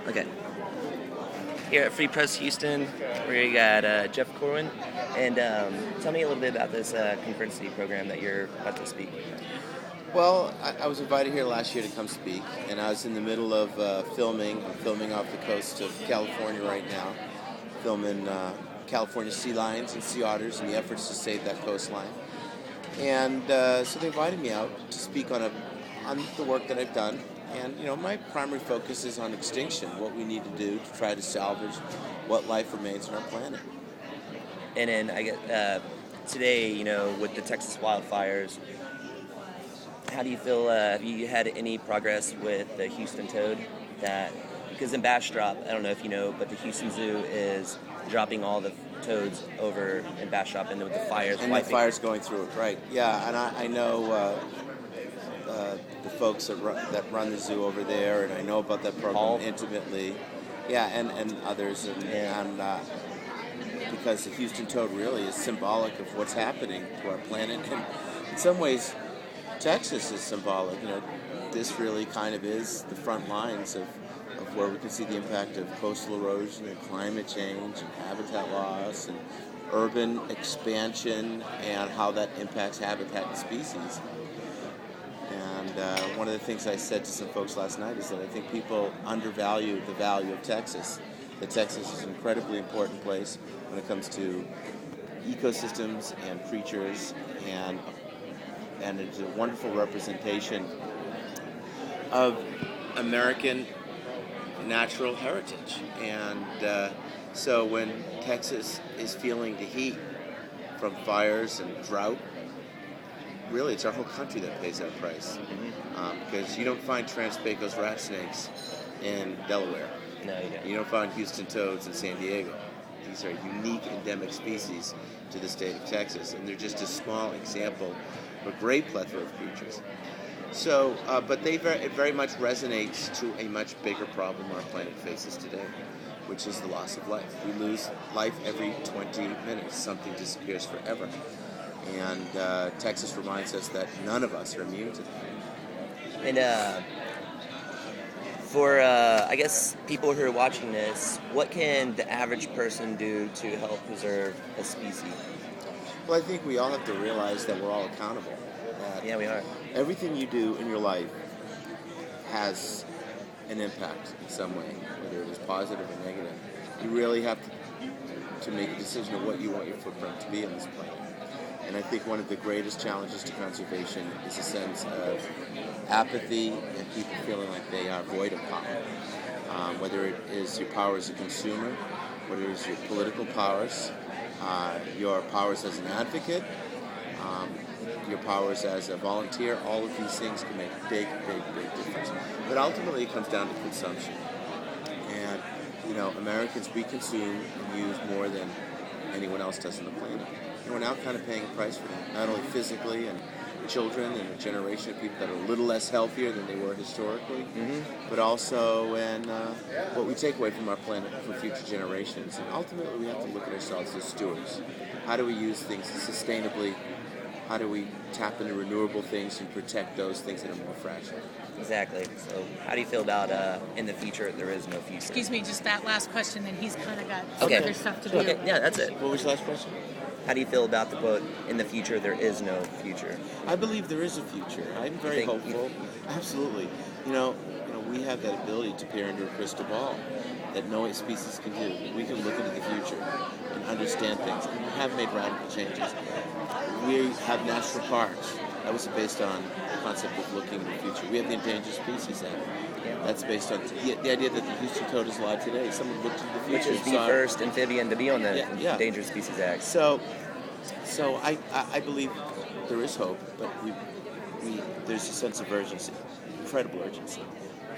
Okay. Here at Free Press Houston, we got Jeff Corwin, and tell me a little bit about this conference program that you're about to speak. Well, I was invited here last year to come speak, and I was in the middle of filming. I'm filming off the coast of California right now, filming California sea lions and sea otters and the efforts to save that coastline. And so they invited me out to speak on the work that I've done. And, my primary focus is on extinction, what we need to do to try to salvage what life remains on our planet. And then I get today, with the Texas wildfires, how do you feel? Have you had any progress with the Houston toad? Because in Bastrop, I don't know if you know, but the Houston Zoo is dropping all the toads over in Bastrop, and with the fires, and the fires going through it, right? Yeah, and I know the folks that run the zoo over there, and I know about that program intimately. Yeah, and others, and because the Houston toad really is symbolic of what's happening to our planet, and in some ways, Texas is symbolic. This really kind of is the front lines of where we can see the impact of coastal erosion and climate change and habitat loss and urban expansion and how that impacts habitat and species. And one of the things I said to some folks last night is that I think people undervalue the value of Texas. That Texas is an incredibly important place when it comes to ecosystems and creatures, and it's a wonderful representation of American natural heritage. And so when Texas is feeling the heat from fires and drought, really it's our whole country that pays that price. Because you don't find Trans-Pecos rat snakes in Delaware. No, you don't. You don't find Houston toads in San Diego. These are unique endemic species to the state of Texas, and they're just a small example of a great plethora of creatures. So, but it very much resonates to a much bigger problem our planet faces today, which is the loss of life. We lose life every 20 minutes. Something disappears forever. And Texas reminds us that none of us are immune to that. And for, I guess, people who are watching this, what can the average person do to help preserve a species? Well, I think we all have to realize that we're all accountable. Yeah, we are. Everything you do in your life has an impact in some way, whether it is positive or negative. You really have to make a decision of what you want your footprint to be on this planet. And I think one of the greatest challenges to conservation is a sense of apathy and people feeling like they are void of power. Whether it is your power as a consumer, whether it is your political powers, your powers as an advocate, your powers as a volunteer, all of these things can make a big, big, big difference. But ultimately it comes down to consumption. And, Americans, we consume and use more than anyone else does on the planet. And we're now kind of paying a price for that, not only physically and children and a generation of people that are a little less healthier than they were historically, but also in what we take away from our planet for future generations. And ultimately we have to look at ourselves as stewards. How do we use things sustainably? How do we tap into renewable things and protect those things that are more fragile? Exactly. So how do you feel about in the future there is no future? Excuse me, just that last question, and he's kind of got other stuff to do. Okay, yeah, that's it. What was the last question? How do you feel about the quote, in the future there is no future? I believe there is a future. I'm very hopeful. Absolutely. We have that ability to peer into a crystal ball that no species can do. We can look into the future and understand things. And we have made radical changes. We have national parks. That was based on the concept of looking in the future. We have the Endangered Species Act. That's based on the idea that the Houston toad is alive today. Someone looked into the future. Which is the first amphibian to be on the Endangered Species Act. So I believe there is hope, but there's a sense of urgency, incredible urgency.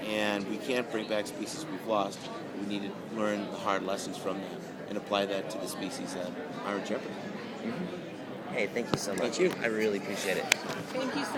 And we can't bring back species we've lost. We need to learn the hard lessons from that and apply that to the species that are in jeopardy. Hey, thank you so much. Thank you. I really appreciate it. Thank you so